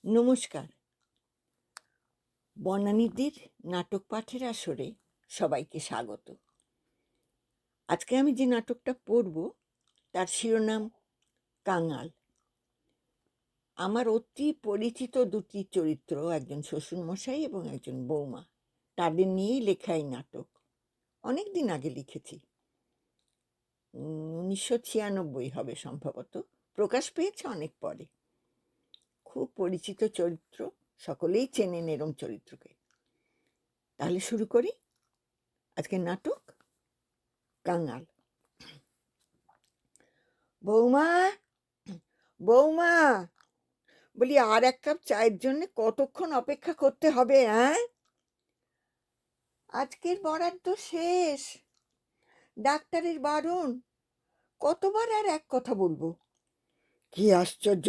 নমস্কার। বনানীদের নাটক পাঠের আসরে সবাইকে স্বাগত। আজকে আমি যে নাটকটা পড়ব তার শিরোনাম কাঙাল। আমার অতি পরিচিত দুটি চরিত্র, একজন শ্বশুরমশাই এবং একজন বৌমা, তাদের নিয়েই লেখা এই নাটক। অনেক দিন আগে লিখেছি, 1996 হবে সম্ভবত। প্রকাশ পেয়েছে অনেক পরে। খুব পরিচিত চরিত্র, সকলেই চেনেন এরম চরিত্রকে। তাহলে শুরু করি আজকের নাটক কাঙাল। বৌমা, বৌমা, বলি আর এক কাপ চায়ের জন্য কতক্ষণ অপেক্ষা করতে হবে? আজকের বরাদ্দ শেষ, ডাক্তারের বারণ, কতবার আর এক কথা বলবো? কি আশ্চর্য!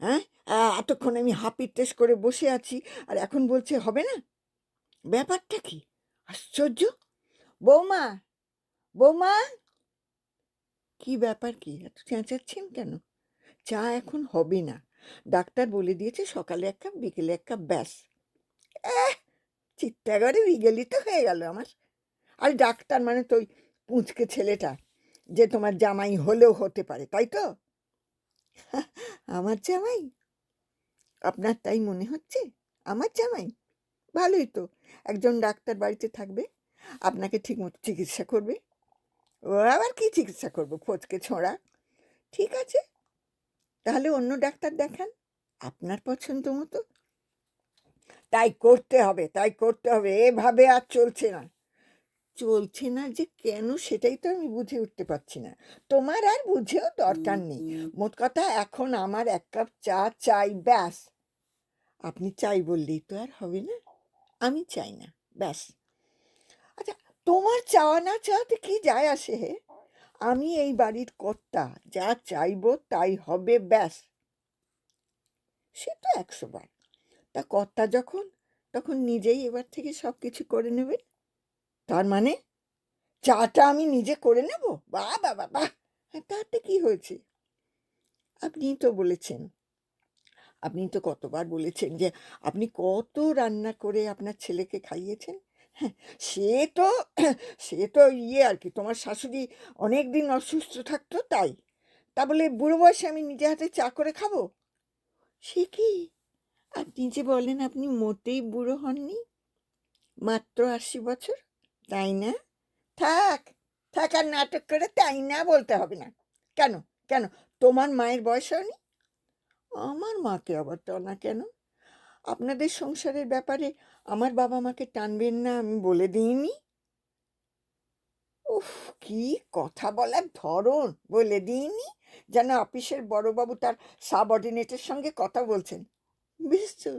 হ্যাঁ, এতক্ষণ আমি হাপির টেস্ট করে বসে আছি আর এখন বলছে হবে না? ব্যাপারটা কি? আশ্চর্য! বৌমা, বৌমা, কি ব্যাপার? কি এত চেঁচাচ্ছেন কেন? চা এখন হবে না, ডাক্তার বলে দিয়েছে সকালে এক কাপ বিকেলে এক কাপ, ব্যাস। চিত্তাগরে বিগলিত হয়ে গেল আমার। আর ডাক্তার মানে তো ওই পুঁচকে ছেলেটা, যে তোমার জামাই হলেও হতে পারে, তাই তো? আমার জামাই? আপনার তাই মনে হচ্ছে? আমার জামাই? ভালোই তো, একজন ডাক্তার বাড়িতে থাকবে, আপনাকে ঠিকমতো চিকিৎসা করবে। ও আবার কি চিকিৎসা করবো, ফচকে ছোঁড়া? ঠিক আছে, তাহলে অন্য ডাক্তার দেখান, আপনার পছন্দ মতো। তাই করতে হবে, তাই করতে হবে, এভাবে আর চলছে না। চলছে না যে কেন, সেটাই তো আমি বুঝে উঠতে পারছি না। তোমার আর বুঝেও দরকার নেই। মোট কথা, এখন আমার এক কাপ চা চাই, ব্যাস। আপনি চাই বললেই তো আর হবে না, আমি চাই না, ব্যাস। আচ্ছা, তোমার চাওয়া না চাওয়াতে কি যায় আসে হে? আমি এই বাড়ির কর্তা, যা চাইবো তাই হবে, ব্যাস। সে তো 100 বার। তা কর্তা যখন, তখন নিজেই এবার থেকে সব কিছু করে নেবেন। তার মানে চাটা আমি নিজে করে নেব? বাহ বাবা বাহ! তাতে কি হয়েছে? আপনিই তো বলেছেন, আপনি তো কতবার বলেছেন যে আপনি কত রান্না করে আপনার ছেলেকে খাইয়েছেন। হ্যাঁ, সে তো সে তো আর কি, তোমার শাশুড়ি অনেক দিন অসুস্থ থাকতো তাই। তা বলে বুড়ো বয়সে আমি নিজে হাতে চা করে খাবো? সে কি, আপনি যে বলেন আপনি মোটেই বুড়ো হননি, মাত্র 80 বছর, তাই না? থাক, থাক, আর নাটক করে তাই না বলতে হবে না। কেন, কেন, তোমার মায়ের বয়স হয়নি? আমার মাকে আবার টানা কেন? আপনাদের সংসারের ব্যাপারে আমার বাবা মাকে টানবেন না, আমি বলে দিইনি? উফ, কি কথা বলার ধরন! বলে দিইনি, যেন অফিসের বড়বাবু তার সাবঅর্ডিনেটের সঙ্গে কথা বলছেন। বেশ তো,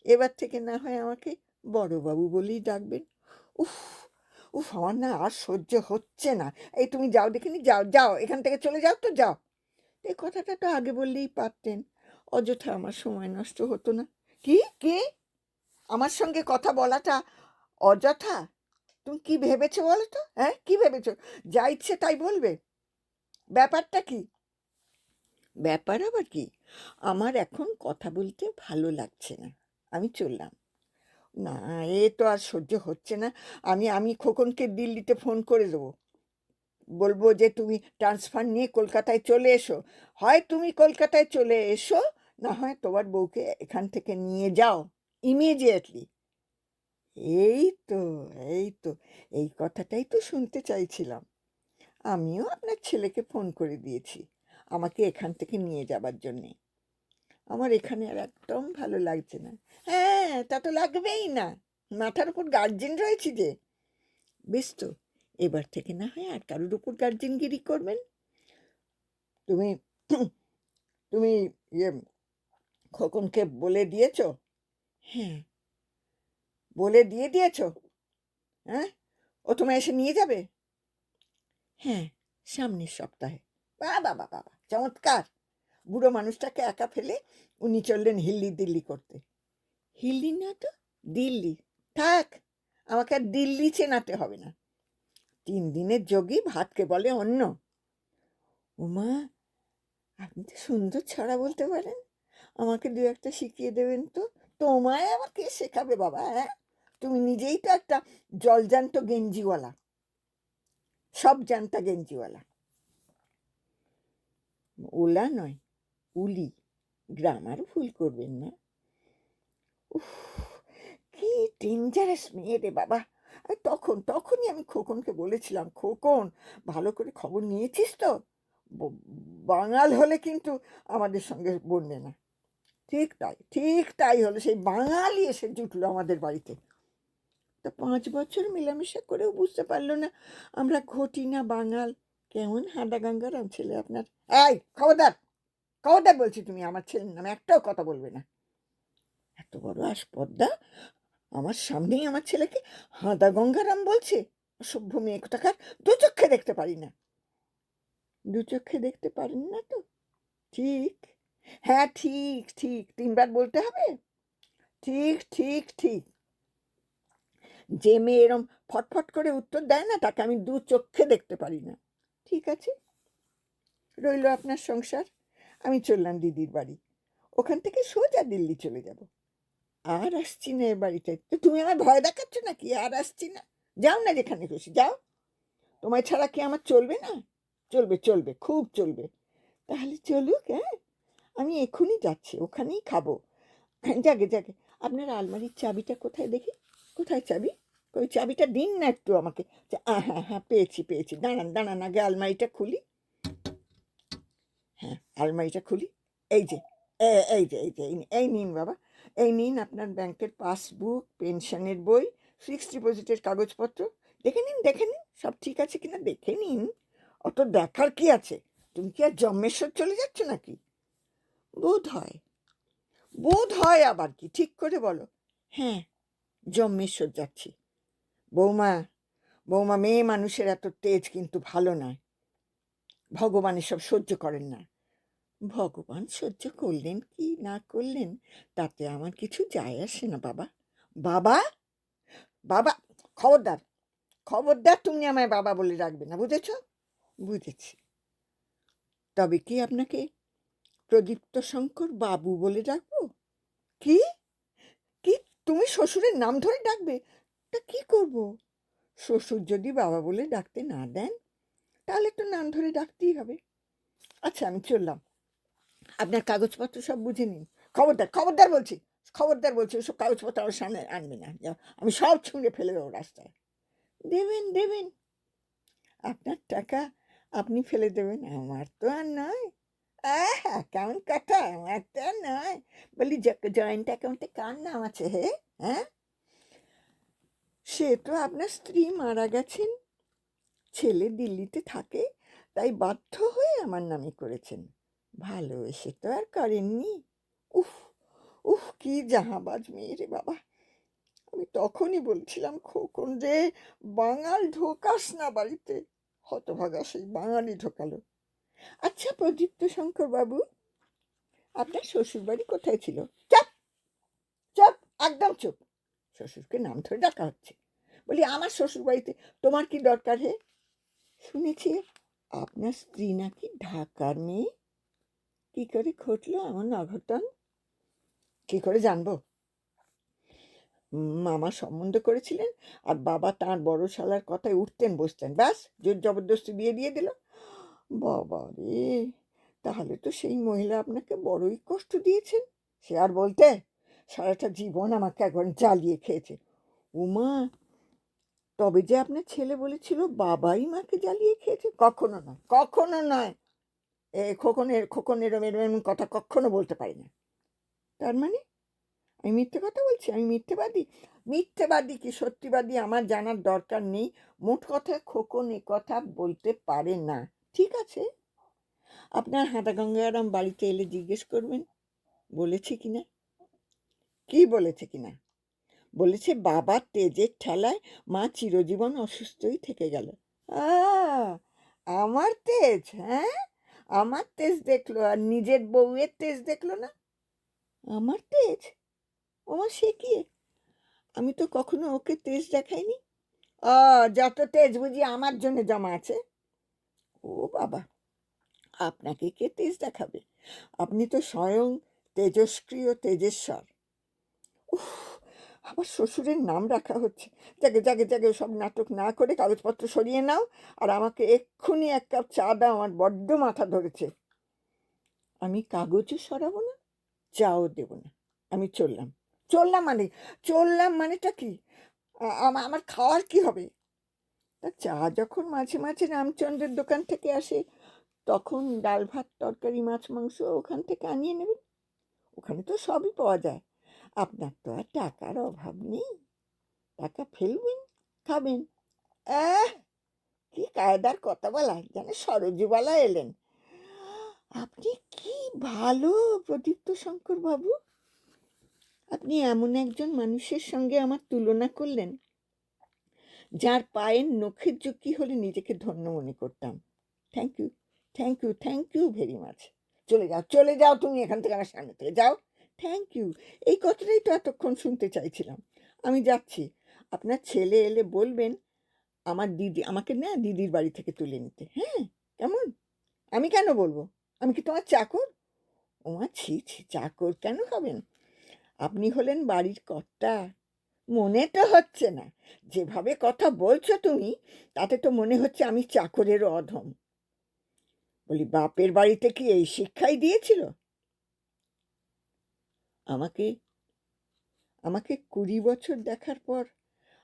এবার থেকে না হয় আমাকে বড়বাবু বলেই ডাকবেন। উফ, উফ, আমার না আর সহ্য হচ্ছে না। এই তুমি যাও দেখিনি, যাও যাও, এখান থেকে চলে যাও তো, যাও। এই কথাটা তো আগে বললেই পারতেন, অযথা আমার সময় নষ্ট হতো না। কি কি, আমার সঙ্গে কথা বলাটা অযথা? তুমি কি ভেবেছো বলো তো? হ্যাঁ, কি ভেবেছো? যা ইচ্ছে তাই বলবে? ব্যাপারটা কি? ব্যাপার আবার কি? আমার এখন কথা বলতে ভালো লাগছে না, আমি চললাম। না, এ তো আর সহ্য হচ্ছে না। আমি আমি খোকনকে দিল্লিতে ফোন করে দেবো, বলবো যে তুমি ট্রান্সফার নিয়ে কলকাতায় চলে এসো। হয় তুমি কলকাতায় চলে এসো, না হয় তোমার বউকে এখান থেকে নিয়ে যাও ইমিডিয়েটলি। এই তো, এই তো, এই কথাটাই তো শুনতে চাইছিলাম। আমিও আপনার ছেলেকে ফোন করে দিয়েছি আমাকে এখান থেকে নিয়ে যাবার জন্যে। আমার এখানে আর একদম ভালো লাগছে না। হ্যাঁ, তা তো লাগবেই না, মাথার উপর গার্জেন রয়েছে যে। বেশ তো, এবার থেকে না হয় আর কারোর উপর গার্জেনগিরি করবেন। তুমি তুমি ইয়ে খোকনকে বলে দিয়েছো? হ্যাঁ, বলে দিয়েছো? হ্যাঁ, ও তোমায় এসে নিয়ে যাবে? হ্যাঁ, সামনের সপ্তাহে। বাবা বাবা বাবা, চমৎকার! বুড়ো মানুষটাকে একা ফেলে উনি চললেন হিল্লি দিল্লি করতে। হিল্লি না তো, দিল্লি। থাক, আমাকে আর দিল্লি চেনাতে হবে না। 3 দিনের যোগী ভাতকে বলে অন্ন। উমা, আপনি তো সুন্দর ছড়া বলতে পারেন। আমাকে দু একটা শিখিয়ে দেবেন তো। তোমায় আবার কে শেখাবে বাবা? হ্যাঁ, তুমি নিজেই তো একটা জলজান্ত গেঞ্জিওয়ালা, সব জানতা গেঞ্জিওয়ালা। ওলা নয়, উলি। গ্রামার ভুল করবেন না। উফ, কি ডেঞ্জারাস মেয়ে রে বাবা। আর তখনই আমি খোকনকে বলেছিলাম, খোকন ভালো করে খবর নিয়েছিস তো? ব- বাঙাল হলে কিন্তু আমাদের সঙ্গে বলবে না। ঠিক তাই হলো, সেই বাঙালি এসে জুটলো আমাদের বাড়িতে। তা 5 বছর মেলামেশা করেও বুঝতে পারলো না আমরা ঘটি না বাঙাল। কেমন হাঁদা গঙ্গারাম ছেলে আপনার। এই খবরদার, খবরদার বলছি, তুমি আমার ছেলের নামে একটাও কথা বলবে না। এত বড় আসপদ্দা, আমার সামনেই আমার ছেলেকে হাঁদা গঙ্গারাম বলছে। অসভ্য মেয়ে কোথাকার। দু চক্ষে দেখতে পারি না। দু চক্ষে দেখতে পারেন না তো? ঠিক। হ্যাঁ, ঠিক 3বার বলতে হবে। ঠিক। যে মেয়ে এরম ফটফট করে উত্তর দেয় না, তাকে আমি দু চক্ষে দেখতে পারি না। ঠিক আছে, রইল আপনার সংসার। আমি চললাম দিদির বাড়ি। ওখান থেকে সোজা দিল্লি চলে যাব। আর আসছি না এ বাড়িতে। তো তুমি আমার ভয় দেখাচ্ছ নাকি? আর আসছি না। যাও না যেখানে খুশি যাও। তোমায় ছাড়া কি আমার চলবে না? চলবে, খুব চলবে। তাহলে চলুক। হ্যাঁ, আমি এক্ষুনি যাচ্ছি, ওখানেই খাবো। যাকে আপনার আলমারির চাবিটা কোথায় দেখি? কোথায় চাবি? ওই চাবিটা দিন না একটু আমাকে। হ্যাঁ, পেয়েছি। দাঁড়ান, আগে আলমারিটা খুলি। হ্যাঁ, আলমারিটা খুলি। এই যে এই নিন বাবা। এই নিন আপনার ব্যাংকের পাসবুক, পেনশনের বই, ফিক্সড ডিপোজিটের কাগজপত্র। দেখে নিন সব ঠিক আছে কিনা দেখে নিন। অত দেখার কি আছে? তুমি কি আর জম্মেশ্বর চলে যাচ্ছ নাকি? বোধ হয় আবার কি, ঠিক করে বলো। হ্যাঁ, জম্মেশ্বর যাচ্ছি। বৌমা বৌমা, মেয়ে মানুষের এত তেজ কিন্তু ভালো নয়। ভগবান এসব সহ্য করেন না। ভগবান সহ্য করলেন কি না করলেন তাতে আমার কিছু যায় আসে না বাবা। বাবা বাবা, খবরদার, তুমি আমায় বাবা বলে রাখবে না, বুঝেছ? বুঝেছি। তবে কি আপনাকে প্রদীপ্ত শঙ্কর বাবু বলে ডাকবো? কি কি তুমি শ্বশুরের নাম ধরে ডাকবে? তা কি করব? শ্বশুর যদি বাবা বলে ডাকতে না দেন, তাহলে তো নাম ধরে ডাকতেই হবে। আচ্ছা, আমি চললাম। আপনার কাগজপত্র সব বুঝে নিন। খবরদার বলছি, ওসব কাগজপত্র আমার সামনে আনবে না। আমি সব ছুঁড়ে ফেলে দেবো রাস্তায়। দেবেন। আপনার টাকা আপনি ফেলে দেবেন, আমার তো আর নয়। অ্যাকাউন্ট কাটা আমার তো আর নয়। বলি, জয়েন্ট অ্যাকাউন্টে কার নাম আছে হে? হ্যাঁ, সে তো আপনার স্ত্রী মারা গেছেন, ছেলে দিল্লিতে থাকে, তাই বাধ্য হয়ে আমার নামে করেছেন। ভালোবেসে তো আর করেননি। উফ কি জাহাবাজ মেয়ে রে বাবা। আমি তখনই বলছিলাম, খোকন রে, বাঙাল ঢোকাস না বাড়িতে। হতভাগা সেই বাঙালি ঢোকালো। আচ্ছা প্রদীপ্ত শঙ্কর বাবু, আপনার শ্বশুর বাড়ি কোথায় ছিল? চুপ, একদম চুপ। শ্বশুরকে নাম ধরে ডাকা হচ্ছে। বলি, আমার শ্বশুর বাড়িতে তোমার কি দরকার হে? শুনেছি আপনার স্ত্রী নাকি ঢাকার মেয়ে। কি করে ঘটলো এমন অঘটন? কি করে জানবো? মামা সম্বন্ধ করেছিলেন, আর বাবা তাঁর বড় শালার কথায় উঠতেন বসতেন, ব্যাস জোর জবরদস্তি বিয়ে দিয়ে দিল। বাবা রে, তাহলে তো সেই মহিলা আপনাকে বড়ই কষ্ট দিয়েছেন। সে আর বলতে, সারাটা জীবন আমাকে একবার জ্বালিয়ে খেয়েছে। উমা, তবে যে আপনার ছেলে বলেছিল বাবাই মাকে জ্বালিয়ে খেয়েছে? কখনো নয়। খোকন এরম কথা কখনো বলতে পারি না। তার মানে আমি মিথ্যে কথা বলছি? আমি মিথ্যেবাদী কি সত্যিবাদী আমার জানার দরকার নেই। মোট কথা, খোকন এ কথা বলতে পারে না। ঠিক আছে, আপনার হাঁদা গঙ্গারাম বাড়িতে এলে জিজ্ঞেস করবেন বলেছে কিনা। কি বলেছে কিনা? বলেছে বাবার তেজের ঠেলায় মা চিরজীবন অসুস্থই থেকে গেল। আমার তেজ? হ্যাঁ, আমার তেজ দেখলো আর নিজের বউয়ের তেজ দেখলো না। আমার তেজ? ওমা, সে কি? আমি তো কখনো ওকে তেজ দেখাইনি। যত তেজ বুঝি আমার জন্য জমা আছে। ও বাবা, আপনাকে কে তেজ দেখাবে? আপনি তো স্বয়ং তেজস্ক্রিয় তেজেশ্বর। উফ, আবার শ্বশুরের নাম রাখা হচ্ছে। জাগে জাগে জাগে, সব নাটক না করে কাগজপত্র সরিয়ে নাও, আর আমাকে এক্ষুনি 1 কাপ চা দাও, আমার বড্ড মাথা ধরেছে। আমি কাগজও সরাবো না, চাও দেব না। আমি চললাম। চললাম মানেটা কি? আমার খাওয়ার কি হবে? তা চা যখন মাঝে মাঝে রামচন্দ্রের দোকান থেকে আসে, তখন ডাল ভাত তরকারি মাছ মাংস ওখান থেকে আনিয়ে নেবেন। ওখানে তো সবই পাওয়া যায়। আপনার তো আর টাকার অভাব নেই। টাকা ফেলবেন, খাবেন। আহ, কি কায়দার কথা বলা, যেন সরজুবালা এলেন। আপনি কি ভালো প্রদীপ্ত শঙ্কর বাবু। আপনি এমন একজন মানুষের সঙ্গে আমার তুলনা করলেন, যার পায়ের নখের চুক্তি হলে নিজেকে ধন্য মনে করতাম। Thank you, thank you, thank you very much. চলে যাও তুমি এখান থেকে, আমার সামনে থেকে যাও। থ্যাংক ইউ, এই কথাটাই তো এতক্ষণ শুনতে চাইছিলাম। আমি যাচ্ছি। আপনার ছেলে এলে বলবেন আমাকে না দিদির বাড়ি থেকে তুলে নিতে। হ্যাঁ, কেমন? আমি কেন বলবো? আমি কি তোমার চাকর? ওমা, ছি ছি, চাকর কেন হবেন? আপনি হলেন বাড়ির কর্তা। মনে তো হচ্ছে না। যেভাবে কথা বলছো তুমি, তাতে তো মনে হচ্ছে আমি চাকরের অধম। বলি, বাপের বাড়িতে কি এই শিক্ষাই দিয়েছিল? আমাকে আমাকে 20 বছর দেখার পর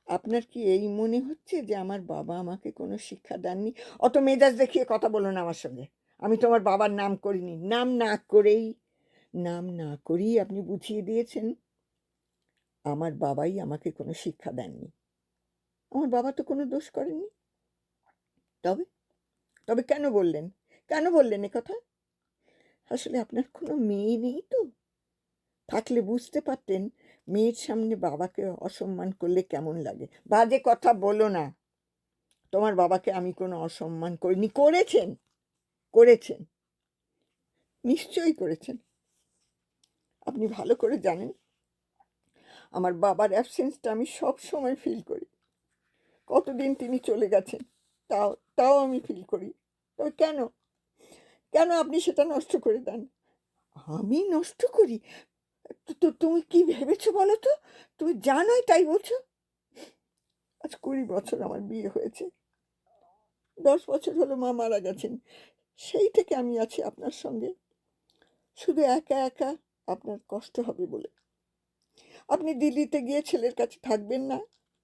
আপনার কি এই মনে হচ্ছে যে আমার বাবা আমাকে কোনো শিক্ষা দেননি? অত মেজাজ দেখিয়ে কথা বলো না আমার সঙ্গে। আমি তোমার বাবার নাম করিনি। নাম না করেই আপনি বুঝিয়ে দিয়েছেন আমার বাবাই আমাকে কোনো শিক্ষা দেননি। আমার বাবা তো কোনো দোষ করেননি। তবে তবে কেন বললেন কথা? আসলে আপনার কোনো মেয়ে নেই তো? থাকলে বুঝতে পারতেন মেয়ের সামনে বাবাকে অসম্মান করলে কেমন লাগে। বাজে কথা বলো না। তোমার বাবাকে আমি কোনো অসম্মান করিনি। করেছেন, নিশ্চয়ই করেছেন। আপনি ভালো করে জানেন আমার বাবার অ্যাবসেন্সটা আমি সব সময় ফিল করি। কতদিন তিনি চলে গেছেন, তাও তাও আমি ফিল করি। তবে কেন আপনি সেটা নষ্ট করে দেন? আমি নষ্ট করি? তুমি কি ভেবেছো বলো তো? তুমি জানোই তাই বলছো? আজ 20 বছর আমার বিয়ে হয়েছে। 10 বছর হলো মা মারা গেছেন। সেই থেকে আমি আছি আপনার সঙ্গে, শুধু একা একা আপনার কষ্ট হবে বলে। আপনি দিল্লিতে গিয়ে ছেলের কাছে থাকবেন না,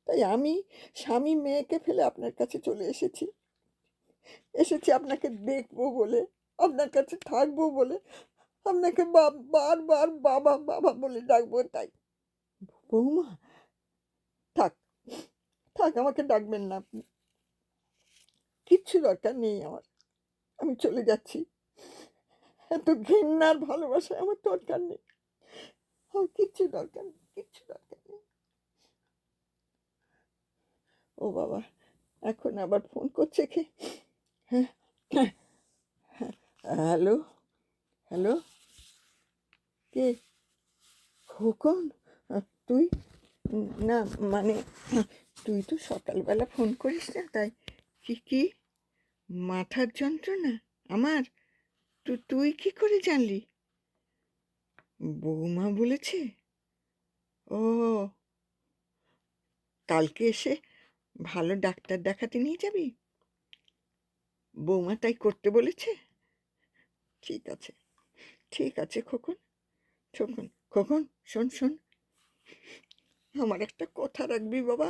তাই আমি স্বামী মেয়েকে ফেলে আপনার কাছে চলে এসেছি আপনাকে দেখবো বলে, আপনার কাছে থাকবো বলে, আপনাকে বারবার বাবা বাবা বলে ডাকবো তাই। বৌমা, থাক থাক, আমাকে ডাকবেন না আপনি। কিচ্ছু দরকার নেই আমার। আমি চলে যাচ্ছি। এত ঘৃণার ভালোবাসা আমার দরকার নেই। আমার কিচ্ছু দরকার নেই। ও বাবা, এখন আবার ফোন করছে কে? হ্যাঁ, হ্যালো, হ্যালো, কে? খোকন, তুই? না, মানে তুই তো সকালবেলা ফোন করিস না, তাই। কি মাথার যন্ত্রণা আমার? তুই কি করে জানলি? বৌমা বলেছে? ও, কালকে এসে ভালো ডাক্তার দেখাতে নিয়ে যাবি? বৌমা তাই করতে বলেছে? ঠিক আছে, ঠিক আছে খোকন। খোকন, খোকন, শোন, আমার একটা কথা রাখবি বাবা।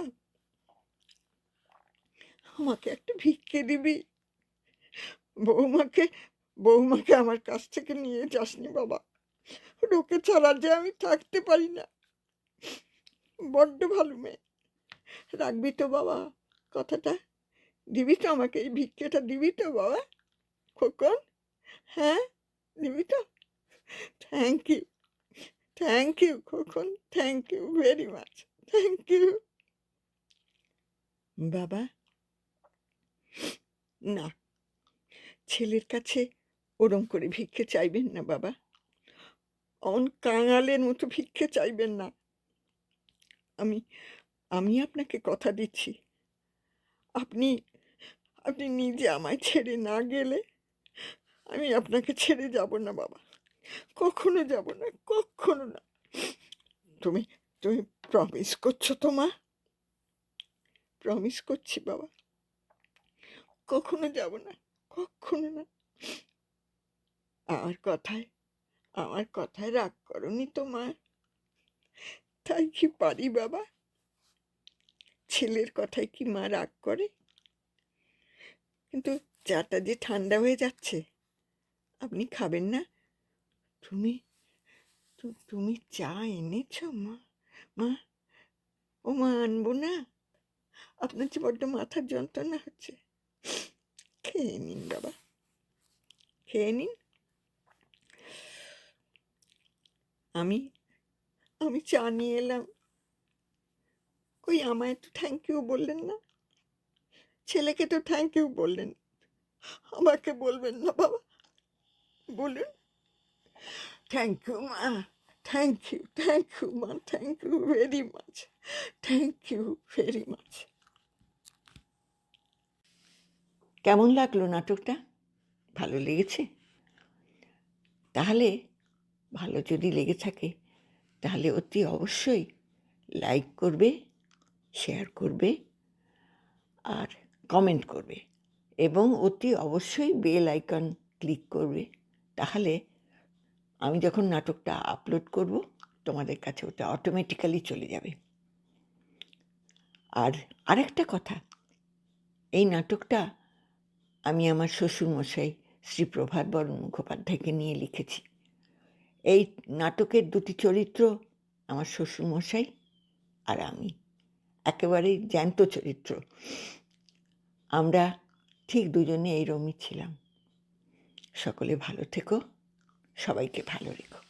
আমাকে একটা ভিক্ষে দিবি। বৌমাকে বৌমাকে আমার কাছ থেকে নিয়ে যাসনি বাবা। ওকে ছাড়া যে আমি থাকতে পারি না। বড্ড ভালো মেয়ে। রাখবি তো বাবা কথাটা? দিবি তো আমাকে, এই ভিক্ষেটা দিবি তো বাবা? খোকন, হ্যাঁ, দিবি তো? Thank you Khokon, thank you very much, thank you. বাবা, না, ছেলের কাছে ওরম করে ভিক্ষে চাইবেন না বাবা। অন কাঙালের মতো ভিক্ষে চাইবেন না। আমি আমি আপনাকে কথা দিচ্ছি, আপনি আপনি নিজে আমায় ছেড়ে না গেলে আমি আপনাকে ছেড়ে যাব না বাবা। কখনো যাব না, কখনো না। তুমি তুমি প্রমিস করছো তো মা? প্রমিস করছি বাবা, কখনো যাব না, কখনো না। আমার কথায় আমার কথায় রাগ করনি তো মা? তাই কি পারি বাবা? ছেলের কথায় কি মা রাগ করে? কিন্তু চাটা যে ঠান্ডা হয়ে যাচ্ছে, আপনি খাবেন না? তুমি তুমি চা এনেছো মা? মা, ও মা, আনবো না? আপনার যে বড্ড মাথার যন্ত্রণা হচ্ছে। খেয়ে নিন বাবা, খেয়ে নিন। আমি আমি চা নিয়ে এলাম। কই আমায় তো থ্যাংক ইউ বললেন না? ছেলেকে তো থ্যাংক ইউ বললেন, আমাকে বলবেন না বাবা? বলুন। থ্যাংক ইউ মা, থ্যাংক ইউ মা, thank you very much, thank you very much. কেমন লাগলো নাটকটা? ভালো লেগেছে? তাহলে ভালো যদি লেগে থাকে তাহলে অতি অবশ্যই লাইক করবে, শেয়ার করবে আর কমেন্ট করবে, এবং অতি অবশ্যই বেল আইকন ক্লিক করবে। তাহলে আমি যখন নাটকটা আপলোড করব তোমাদের কাছে ওটা অটোমেটিক্যালি চলে যাবে। আর আরেকটা কথা, এই নাটকটা আমি আমার শ্বশুরমশাই শ্রী প্রভাত বরণ মুখোপাধ্যায়কে নিয়ে লিখেছি। এই নাটকের দুটি চরিত্র আমার শ্বশুরমশাই আর আমি, একেবারেই জ্যান্ত চরিত্র। আমরা ঠিক দুজনে এইরকমই ছিলাম। সকলে ভালো থেকো, সবাইকে ভালো রেখো।